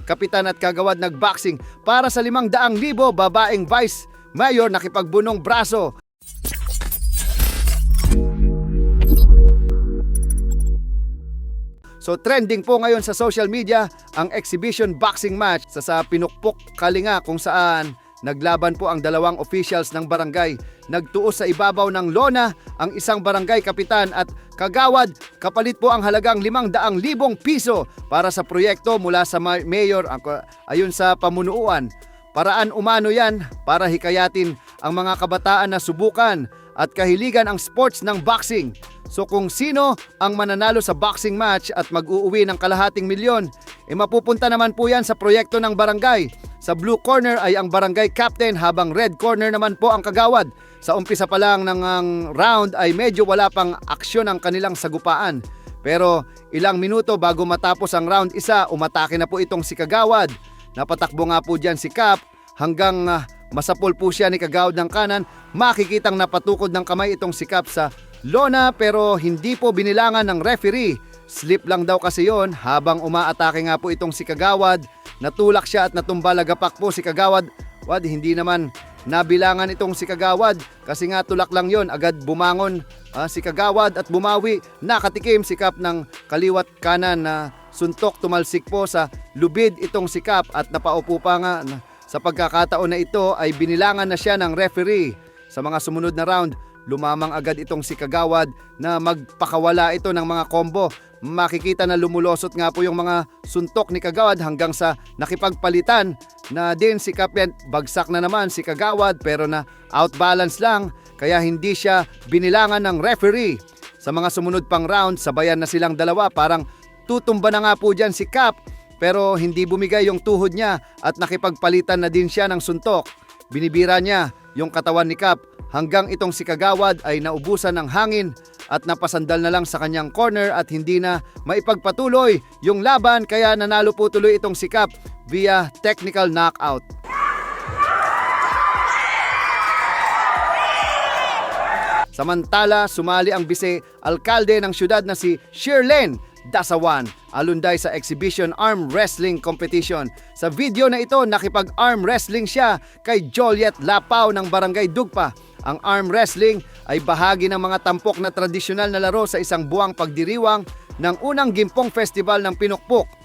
kapitan at kagawad nagboxing para sa 500,000 babaeng vice mayor nakipagbunong braso. So trending po ngayon sa social media ang exhibition boxing match sa Pinukpok, Kalinga kung saan naglaban po ang dalawang officials ng barangay. Nagtuos sa ibabaw ng lona ang isang barangay kapitan at kagawad kapalit po ang halagang 500,000 piso para sa proyekto mula sa mayor ayon sa pamunuan. Paraan umano yan para hikayatin ang mga kabataan na subukan at kahiligan ang sports ng boxing. So kung sino ang mananalo sa boxing match at mag-uuwi ng kalahating milyon, mapupunta naman po yan sa proyekto ng barangay. Sa blue corner ay ang barangay captain habang red corner naman po ang kagawad. Sa umpisa pa lang ng round ay medyo wala pang aksyon ang kanilang sagupaan. Pero ilang minuto bago matapos ang round isa, umatake na po itong si kagawad. Napatakbo nga po dyan si Cap hanggang masapol po siya ni kagawad ng kanan. Makikitang napatukod ng kamay itong si Cap sa lona pero hindi po binilangan ng referee. Slip lang daw kasi yon habang umaatake nga po itong si kagawad. Natulak siya at natumbalagapak po si kagawad. Hindi naman nabilangan itong si kagawad kasi nga tulak lang yon. Agad bumangon si kagawad at bumawi. Nakatikim si Cap ng kaliwat kanan na suntok, tumalsik po sa lubid itong si Cap at napaupo pa nga. Sa pagkakataon na ito ay binilangan na siya ng referee. Sa mga sumunod na round, lumamang agad itong si kagawad na magpakawala ito ng mga combo. Makikita na lumulosot nga po yung mga suntok ni kagawad hanggang sa nakipagpalitan na din si Kapyan. Bagsak na naman si kagawad pero na outbalance lang kaya hindi siya binilangan ng referee. Sa mga sumunod pang round, sabayan na silang dalawa. Parang tutumba na nga po dyan si Cap pero hindi bumigay yung tuhod niya at nakipagpalitan na din siya ng suntok. Binibira niya yung katawan ni Cap hanggang itong si kagawad ay naubusan ng hangin at napasandal na lang sa kanyang corner at hindi na maipagpatuloy yung laban kaya nanalo po tuloy itong si Cap via technical knockout. Samantala, sumali ang vice-alkalde ng syudad na si Shirlene Dasawan alunday sa exhibition arm wrestling competition. Sa video na ito, nakipag-arm wrestling siya kay Joliet Lapao ng Barangay Dugpa. Ang arm wrestling ay bahagi ng mga tampok na tradisyonal na laro sa isang buwang pagdiriwang ng unang Gimpong Festival ng Pinukpok.